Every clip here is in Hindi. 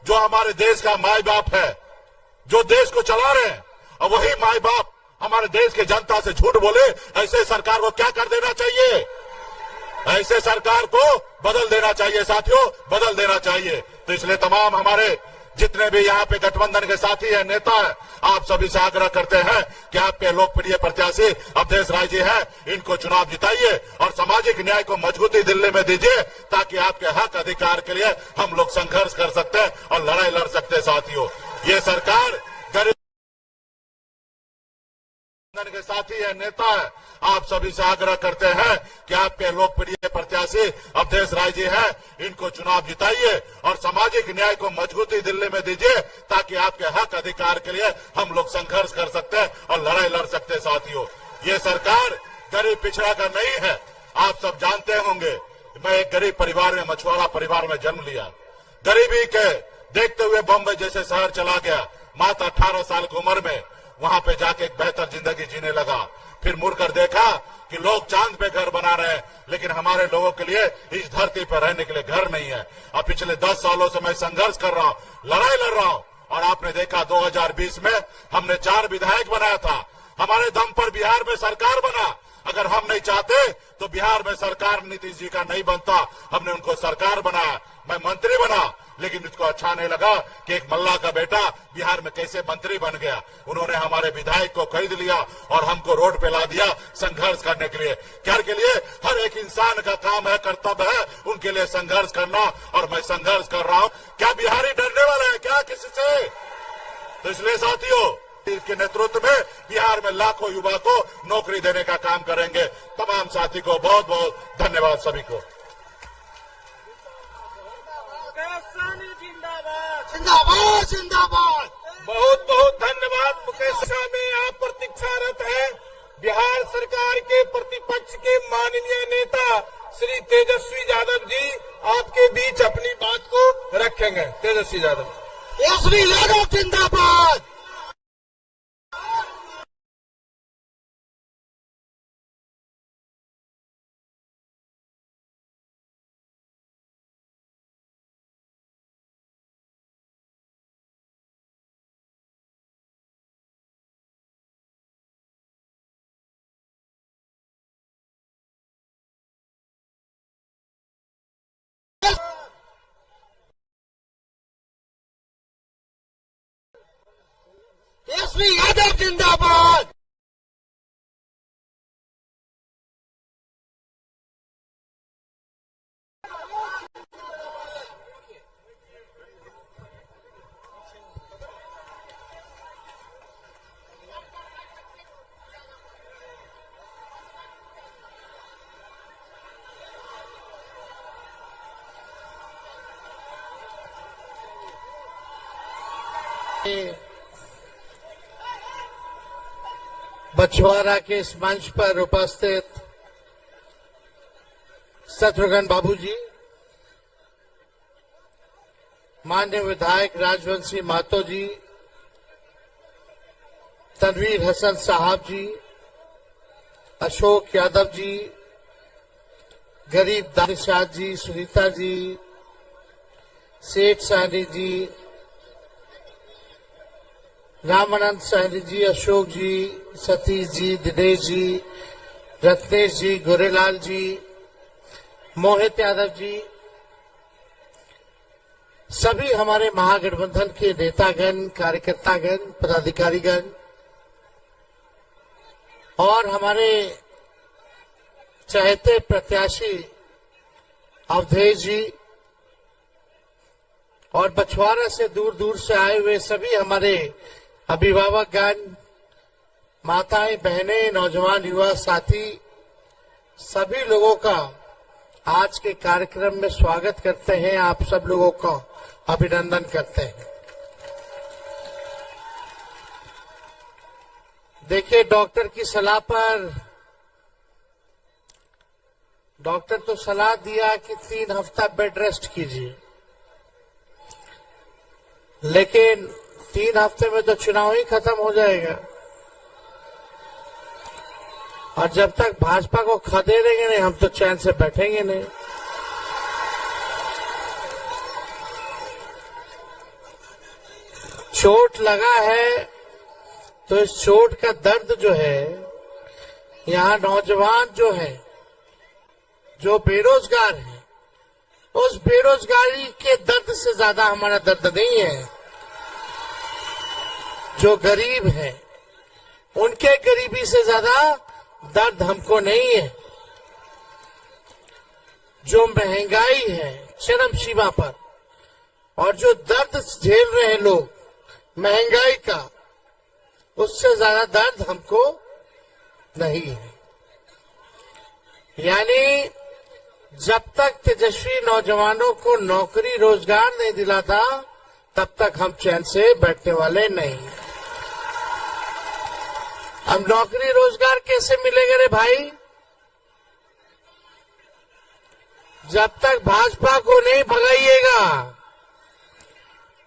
जो हमारे देश का माई बाप है, जो देश को चला रहे हैं, और वही माई बाप हमारे देश की जनता से झूठ बोले, ऐसे सरकार को क्या कर देना चाहिए? ऐसे सरकार को बदल देना चाहिए साथियों, बदल देना चाहिए। तो इसलिए तमाम हमारे जितने भी यहाँ पे गठबंधन के साथी हैं, नेता हैं, आप सभी से आग्रह करते हैं कि आपके लोकप्रिय प्रत्याशी अवधेश राय जी हैं, इनको चुनाव जिताइए और सामाजिक न्याय को मजबूती दिल्ली में दीजिए, ताकि आपके हक अधिकार के लिए हम लोग संघर्ष कर सकते हैं और लड़ाई लड़ सकते हैं। साथियों, ये सरकार गरीब के साथी है, नेता है, आप सभी से आग्रह करते हैं कि आपके लोकप्रिय प्रत्याशी अवधेश राय जी हैं, इनको चुनाव जिताइए और सामाजिक न्याय को मजबूती दिल्ली में दीजिए, ताकि आपके हक अधिकार के लिए हम लोग संघर्ष कर सकते हैं और लड़ाई लड़ सकते हैं। साथियों, ये सरकार गरीब पिछड़ा का नहीं है। आप सब जानते होंगे, मैं एक गरीब परिवार में, मछुआरा परिवार में जन्म लिया। गरीबी के देखते हुए बॉम्बे जैसे शहर चला गया। मात्र 18 साल की उम्र में वहां पे जाके एक बेहतर जिंदगी जीने लगा। फिर मुड़कर देखा कि लोग चांद पे घर बना रहे हैं, लेकिन हमारे लोगों के लिए इस धरती पर रहने के लिए घर नहीं है। अब पिछले 10 सालों से मैं संघर्ष कर रहा हूं, लड़ाई लड़ रहा हूं, और आपने देखा 2020 में हमने 4 विधायक बनाया था। हमारे दम पर बिहार में सरकार बना। अगर हम नहीं चाहते तो बिहार में सरकार नीतीश जी का नहीं बनता। हमने उनको सरकार बनाया, मैं मंत्री बना, लेकिन उसको अच्छा नहीं लगा कि एक मल्ला का बेटा बिहार में कैसे मंत्री बन गया। उन्होंने हमारे विधायक को खरीद लिया और हमको रोड पे ला दिया संघर्ष करने के लिए। क्या के लिए? हर एक इंसान का काम है, कर्तव्य है उनके लिए संघर्ष करना, और मैं संघर्ष कर रहा हूं। क्या बिहारी डरने वाला है क्या किसी से? तो इसलिए साथियों, के नेतृत्व में बिहार में लाखों युवा को नौकरी देने का काम करेंगे। तमाम साथी को बहुत बहुत धन्यवाद। सभी को जिंदाबाद जिंदाबाद। बहुत बहुत धन्यवाद। मुकेश स्वामी आप प्रतीक्षारत हैं। बिहार सरकार के प्रतिपक्ष के माननीय नेता श्री तेजस्वी यादव जी आपके बीच अपनी बात को रखेंगे। तेजस्वी यादव जिंदाबाद। यादव जिंदाबाद। बछवाड़ा के इस मंच पर उपस्थित शत्रुघ्न बाबू जी, माननीय विधायक राजवंशी महतो जी, तनवीर हसन साहब जी, अशोक यादव जी, गरीब दानिशाह जी, सुनीता जी, सेठ सहनी जी, रामानंद सहनी जी, अशोक जी, सतीश जी, दिनेश जी, रत्नेश जी, गोरेलाल जी, मोहित यादव जी, सभी हमारे महागठबंधन के नेतागण, कार्यकर्तागण, पदाधिकारीगण और हमारे चहेते प्रत्याशी अवधेश जी और बछवाड़ा से दूर दूर से आए हुए सभी हमारे अभिभावकगण, माताएं, बहनें, नौजवान, युवा साथी, सभी लोगों का आज के कार्यक्रम में स्वागत करते हैं। आप सब लोगों का अभिनंदन करते हैं। देखिए, डॉक्टर की सलाह पर डॉक्टर तो सलाह दिया कि 3 हफ्ता बेड रेस्ट कीजिए, लेकिन 3 हफ्ते में तो चुनाव ही खत्म हो जाएगा, और जब तक भाजपा को खदेड़ेंगे नहीं हम तो चैन से बैठेंगे नहीं। चोट लगा है तो इस चोट का दर्द जो है, यहाँ नौजवान जो है, जो बेरोजगार है, उस बेरोजगारी के दर्द से ज्यादा हमारा दर्द नहीं है। जो गरीब है उनके गरीबी से ज्यादा दर्द हमको नहीं है। जो महंगाई है चरम सीमा पर, और जो दर्द झेल रहे हैं लोग महंगाई का, उससे ज्यादा दर्द हमको नहीं है। यानी जब तक तेजस्वी नौजवानों को नौकरी रोजगार नहीं दिलाता, तब तक हम चैन से बैठने वाले नहीं। अब नौकरी रोजगार कैसे मिलेंगे रे भाई? जब तक भाजपा को नहीं भगाइएगा,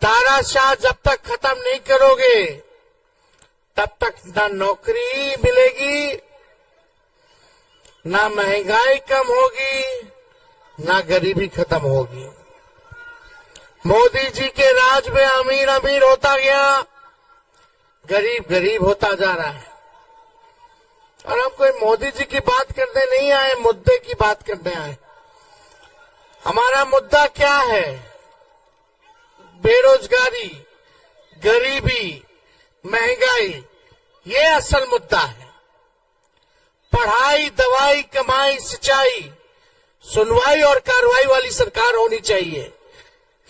तानाशाह जब तक खत्म नहीं करोगे, तब तक ना नौकरी मिलेगी, ना महंगाई कम होगी, ना गरीबी खत्म होगी। मोदी जी के राज में अमीर अमीर होता गया, गरीब गरीब होता जा रहा है। और हम कोई मोदी जी की बात करने नहीं आए, मुद्दे की बात करने आए। हमारा मुद्दा क्या है? बेरोजगारी, गरीबी, महंगाई, ये असल मुद्दा है। पढ़ाई, दवाई, कमाई, सिंचाई, सुनवाई और कार्रवाई वाली सरकार होनी चाहिए,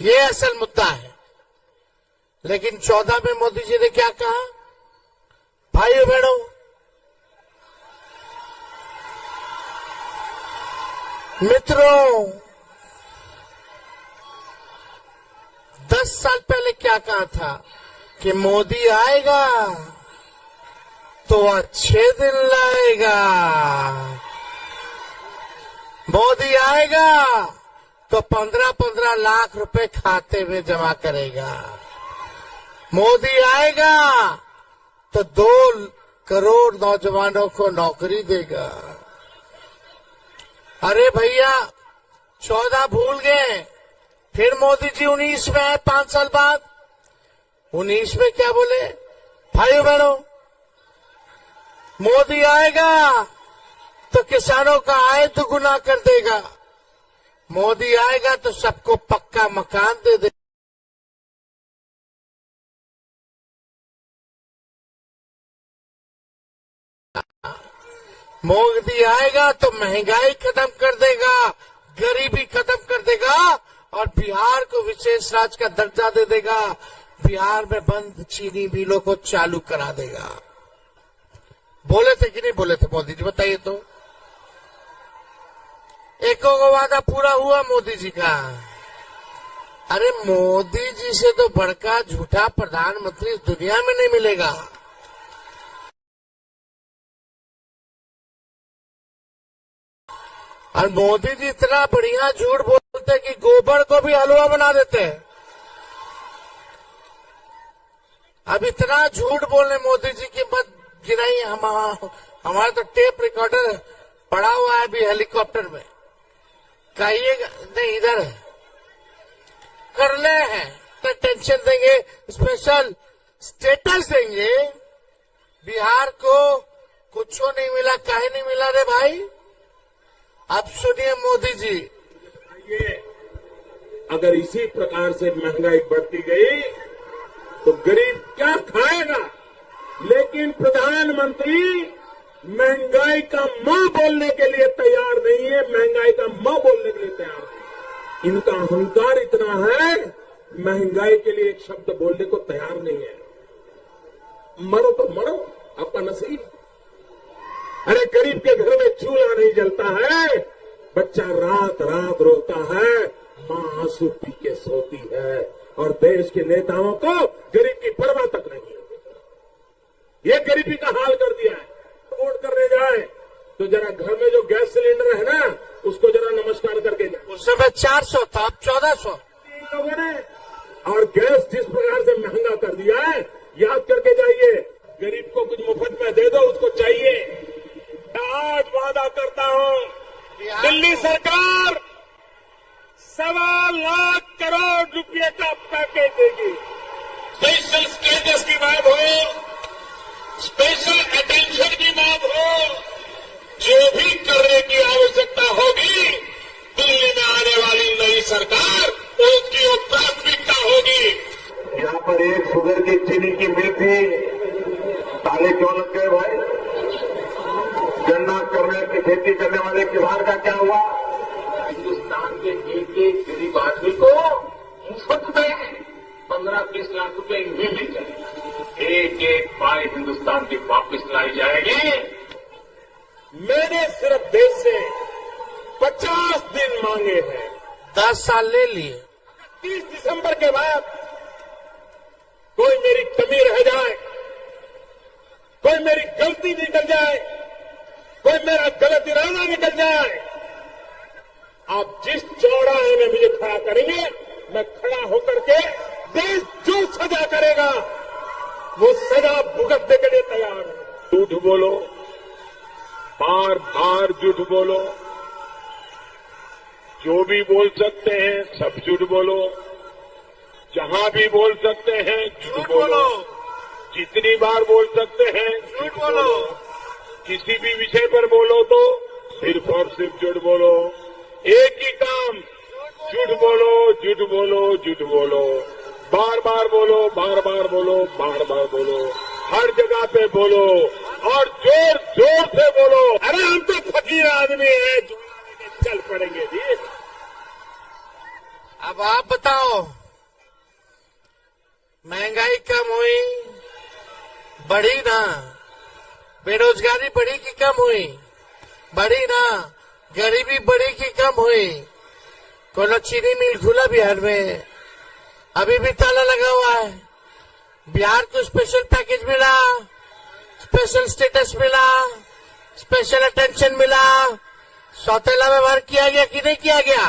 ये असल मुद्दा है। लेकिन 14 में मोदी जी ने क्या कहा? भाइयों बहनों, मित्रों, 10 साल पहले क्या कहा था कि मोदी आएगा तो अच्छे दिन लाएगा, मोदी आएगा तो 15-15 लाख रुपए खाते में जमा करेगा, मोदी आएगा तो 2 करोड़ नौजवानों को नौकरी देगा। अरे भैया, 14 भूल गए, फिर मोदी जी 19 में आए 5 साल बाद। 19 में क्या बोले? भाइयों बहनों, मोदी आएगा तो किसानों का आय दुगुना कर देगा, मोदी आएगा तो सबको पक्का मकान दे देगा, मोदी आएगा तो महंगाई खत्म कर देगा, गरीबी खत्म कर देगा, और बिहार को विशेष राज्य का दर्जा दे देगा, बिहार में बंद चीनी मिलों को चालू करा देगा। बोले थे कि नहीं बोले थे मोदी जी? बताइए तो। एक वादा पूरा हुआ मोदी जी का? अरे मोदी जी से तो बड़का झूठा प्रधानमंत्री इस दुनिया में नहीं मिलेगा। और मोदी जी इतना बढ़िया झूठ बोलते कि गोबर को भी हलवा बना देते हैं। अब इतना झूठ बोलने मोदी जी की मत गिराई। हमारा तो टेप रिकॉर्डर पड़ा हुआ है अभी हेलीकॉप्टर में, कहिएगा नहीं इधर है, कर ले हैं, टेंशन देंगे, स्पेशल स्टेटस देंगे। बिहार को कुछ नहीं मिला, काहे नहीं मिला रे भाई? अब सुनिए मोदी जी, अगर इसी प्रकार से महंगाई बढ़ती गई तो गरीब क्या खाएगा? लेकिन प्रधानमंत्री महंगाई का मां बोलने के लिए तैयार नहीं है, महंगाई का मां बोलने के लिए तैयार नहीं। इनका अहंकार इतना है, महंगाई के लिए एक शब्द बोलने को तैयार नहीं है। मरो तो मरो, आपका नसीब। अरे गरीब के घर में चूल्हा नहीं जलता है, बच्चा रात रात रोता है, मां आंसू पी के सोती है, और देश के नेताओं को गरीब की परवाह तक नहीं है। ये गरीबी का हाल कर दिया है। वोट करने जाए तो जरा घर में जो गैस सिलेंडर है ना, उसको जरा नमस्कार करके जाए। उस समय 400 था, अब 1400। लोगों ने और गैस जिस प्रकार से महंगा कर दिया है, याद करके जाइए। गरीब को कुछ मुफ्त में दे दो, उसको चाहिए। आज वादा करता हूं, दिल्ली सरकार 1.25 लाख करोड़ रुपए का पैकेज देगी। स्पेशल स्पेशल अटेंशन की मांग हो, जो भी करने की आवश्यकता होगी, दिल्ली में आने वाली नई सरकार उसकी वो प्राथमिकता होगी। यहाँ पर एक शुगर की चीनी की मिल थी, ताले क्यों लग गए भाई? गन्ना करने की खेती करने वाले किसान का क्या हुआ? हिंदुस्तान के एक एक गरीब आदमी को मुफ्त में 15-20 लाख रुपए यूं मिल जाएगा। एक एक पाई हिंदुस्तान की वापस लाई जाएगी। मैंने सिर्फ देश से 50 दिन मांगे हैं। 10 साल ले लिए। 30 दिसंबर के बाद कोई मेरी कमी रह जाए, कोई मेरी गलती निकल जाए, कोई मेरा गलत इरादा निकल जाए, आप जिस चौराहे में मुझे खड़ा करेंगे, मैं खड़ा होकर के देश जो सजा करेगा वो सजा भुगतने के लिए तैयार हूं। झूठ बोलो, बार बार झूठ बोलो, जो भी बोल सकते हैं सब झूठ बोलो, जहां भी बोल सकते हैं झूठ बोलो, जितनी बार बोल सकते हैं झूठ बोलो, किसी भी विषय पर बोलो तो सिर्फ और सिर्फ झूठ बोलो। एक ही काम, झूठ बोलो, झूठ बोलो, झूठ बोलो, बार बार बोलो, बार बार बोलो, बार बार बोलो, हर जगह पे बोलो और जोर जोर से बोलो। अरे हम तो फकीर आदमी हैं, चल पड़ेंगे जी। अब आप बताओ, महंगाई कम हुई, बढ़ी ना? बेरोजगारी बढ़ी कि कम हुई? बढ़ी ना? गरीबी बढ़ी कि कम हुई? कोनो चीनी मिल खुला बिहार में? अभी भी ताला लगा हुआ है। बिहार को स्पेशल पैकेज मिला, स्पेशल स्टेटस मिला, स्पेशल अटेंशन मिला, सौतेला व्यवहार किया गया कि नहीं किया गया?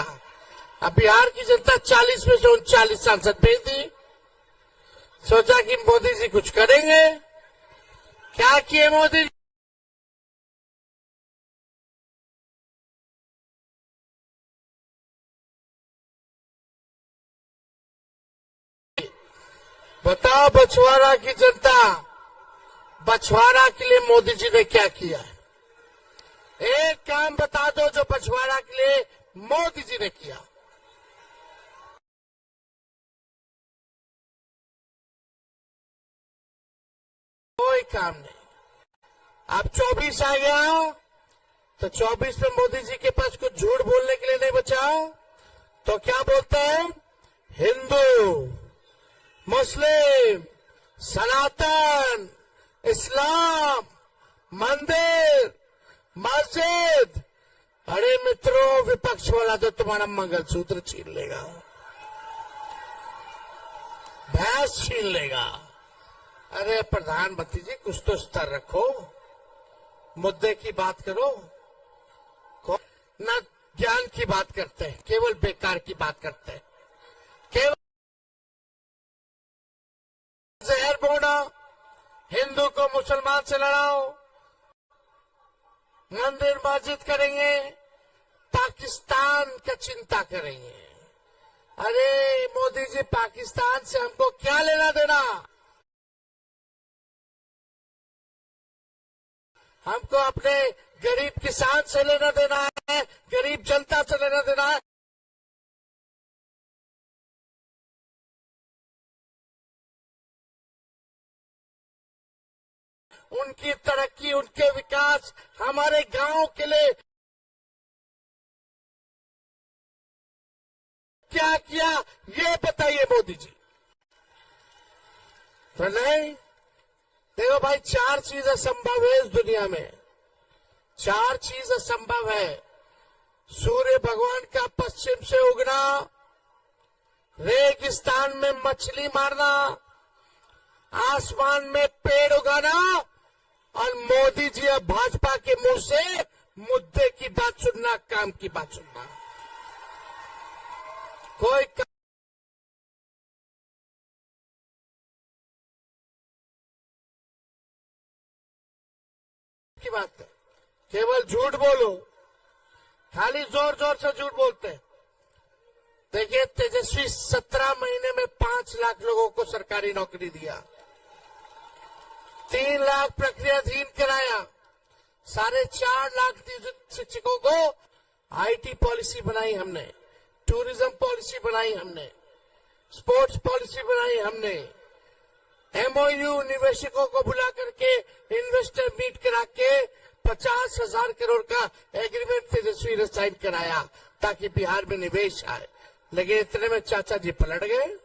अब बिहार की जनता 40 में से 39 सांसद भेज दी। सोचा कि मोदी जी कुछ करेंगे। क्या किए मोदी जी? बताओ बछवाड़ा की जनता, बछवाड़ा के लिए मोदी जी ने क्या किया है? एक काम बता दो जो बछवाड़ा के लिए मोदी जी ने किया। कोई काम नहीं। अब 24 आ गया तो 24 में मोदी जी के पास कुछ झूठ बोलने के लिए नहीं बचा, तो क्या बोलते हैं? हिंदू, मुस्लिम, सनातन, इस्लाम, मंदिर, मस्जिद। अरे मित्रों, विपक्ष वाला तो तुम्हारा मंगलसूत्र छीन लेगा, भैंस छीन लेगा। अरे प्रधानमंत्री जी, कुछ तो स्तर रखो, मुद्दे की बात करो। ना ज्ञान की बात करते हैं, केवल बेकार की बात करते हैं, केवल जहर बोना, हिंदू को मुसलमान से लड़ाओ, मंदिर मस्जिद करेंगे, पाकिस्तान का चिंता करेंगे। अरे मोदी जी, पाकिस्तान से हमको क्या लेना देना? हमको अपने गरीब किसान से लेना देना है, गरीब जनता से लेना देना है। उनकी तरक्की, उनके विकास, हमारे गांव के लिए क्या किया ये बताइए मोदी जी। तो नहीं, देखो भाई, 4 चीज असंभव है इस दुनिया में। 4 चीज असंभव है। सूर्य भगवान का पश्चिम से उगना, रेगिस्तान में मछली मारना, आसमान में पेड़ उगाना, और मोदी जी और भाजपा के मुंह से मुद्दे की बात सुनना, काम की बात सुनना। कोई की बात है, केवल झूठ बोलो, खाली जोर जोर से झूठ बोलते हैं। देखिए, तेजस्वी 17 महीने में 5 लाख लोगों को सरकारी नौकरी दिया। 3 लाख प्रक्रियाधीन कराया, 4.5 लाख शिक्षकों को आईटी पॉलिसी बनाई हमने, टूरिज्म पॉलिसी बनाई हमने, स्पोर्ट्स पॉलिसी बनाई हमने, एमओयू निवेशकों को बुला करके इन्वेस्टर मीट करा के 50,000 करोड़ का एग्रीमेंट तेजस्वी ने साइन कराया ताकि बिहार में निवेश आए। लेकिन इतने में चाचा जी पलट गए।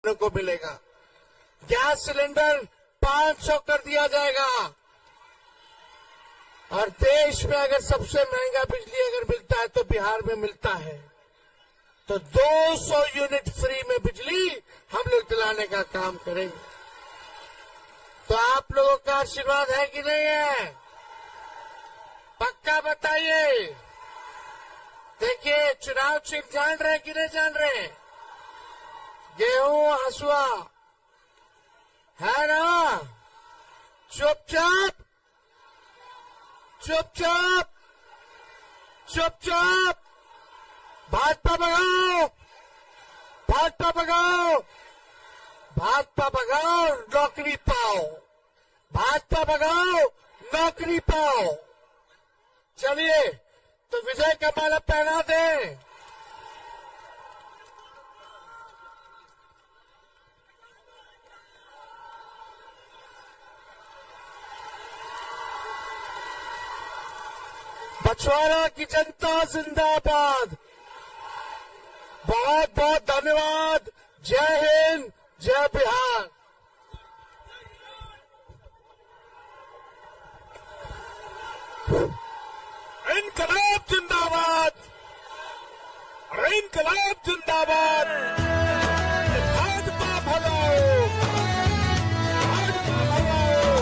को मिलेगा, गैस सिलेंडर 500 कर दिया जाएगा और देश में अगर सबसे महंगा बिजली अगर मिलता है तो बिहार में मिलता है, तो 200 यूनिट फ्री में बिजली हम लोग दिलाने का काम करेंगे। तो आप लोगों का आशीर्वाद है कि नहीं है? पक्का बताइए। देखिए, चुनाव चिन्ह जान रहे कि नहीं जान रहे? गेहूं हसुआ है ना? चुपचाप चुपचाप चुपचाप भाजपा भगाओ, भाजपा भगाओ, भाजपा भगाओ, नौकरी पाओ, भाजपा भगाओ, नौकरी पाओ। चलिए तो विजय का माला पहना दें। बछवाड़ा की जनता जिंदाबाद। बहुत बहुत धन्यवाद। जय हिंद, जय बिहार। इनकलाब जिंदाबाद, इनकलाब जिंदाबाद। भाजपा भगाओ, भाजपा भगाओ,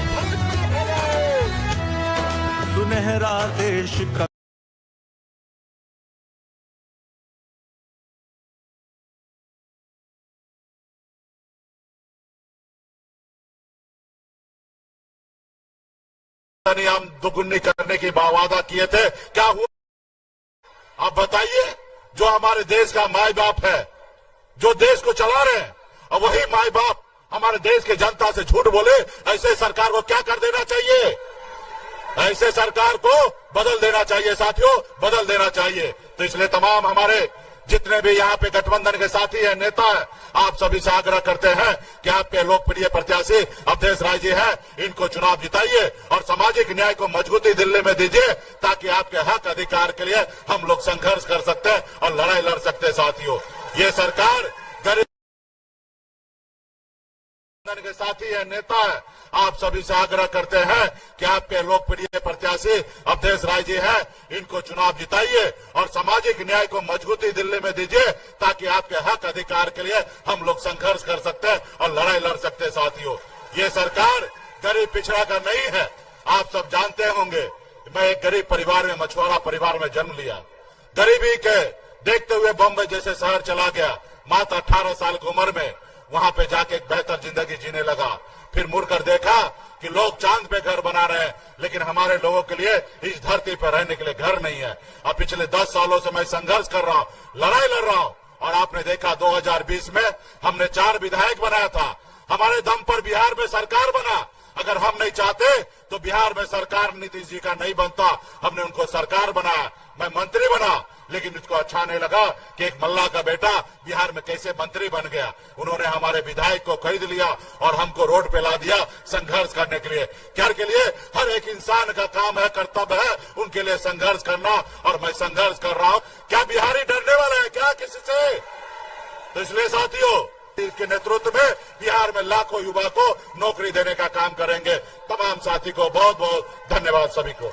भाजपा भगाओ। सुनहरा देश का हम दुगुनी करने की वादा किए थे, क्या हुआ? आप बताइए। जो हमारे देश का माई बाप है, जो देश को चला रहे हैं, और वही माई बाप हमारे देश की जनता से झूठ बोले, ऐसे सरकार को क्या कर देना चाहिए? ऐसे सरकार को बदल देना चाहिए साथियों, बदल देना चाहिए। तो इसलिए तमाम हमारे जितने भी यहाँ पे गठबंधन के साथी हैं, नेता हैं, आप सभी से आग्रह करते हैं कि आपके लोकप्रिय प्रत्याशी अवधेश राय जी हैं, इनको चुनाव जिताइए और सामाजिक न्याय को मजबूती दिल्ली में दीजिए, ताकि आपके हक अधिकार के लिए हम लोग संघर्ष कर सकते हैं और लड़ाई लड़ सकते हैं। साथियों, ये सरकार गरीब के साथी है, नेता है, आप सभी से आग्रह करते हैं कि आपके लोकप्रिय प्रत्याशी अवधेश राय जी हैं, इनको चुनाव जिताइए और सामाजिक न्याय को मजबूती दिल्ली में दीजिए, ताकि आपके हक अधिकार के लिए हम लोग संघर्ष कर सकते हैं और लड़ाई लड़ सकते हैं। साथियों, ये सरकार गरीब पिछड़ा का नहीं है। आप सब जानते होंगे, मैं एक गरीब परिवार में, मछुआरा परिवार में जन्म लिया। गरीबी के देखते हुए बॉम्बे जैसे शहर चला गया। मात्र 18 साल की उम्र में वहां पे जाके एक बेहतर जिंदगी जीने लगा। फिर मुड़कर देखा कि लोग चांद पे घर बना रहे हैं, लेकिन हमारे लोगों के लिए इस धरती पर रहने के लिए घर नहीं है। अब पिछले 10 सालों से मैं संघर्ष कर रहा हूं, लड़ाई लड़ रहा हूं, और आपने देखा 2020 में हमने 4 विधायक बनाया था। हमारे दम पर बिहार में सरकार बना। अगर हम नहीं चाहते तो बिहार में सरकार नीतीश जी का नहीं बनता। हमने उनको सरकार बनाया, मैं मंत्री बना, लेकिन उसको अच्छा नहीं लगा कि एक मल्ला का बेटा बिहार में कैसे मंत्री बन गया। उन्होंने हमारे विधायक को खरीद लिया और हमको रोड पे ला दिया संघर्ष करने के लिए। क्या के लिए? हर एक इंसान का काम है, कर्तव्य है उनके लिए संघर्ष करना, और मैं संघर्ष कर रहा हूं। क्या बिहारी डरने वाला है क्या किसी से? तो इसलिए साथियों, के नेतृत्व में बिहार में लाखों युवा को नौकरी देने का काम करेंगे। तमाम साथी को बहुत बहुत धन्यवाद सभी को।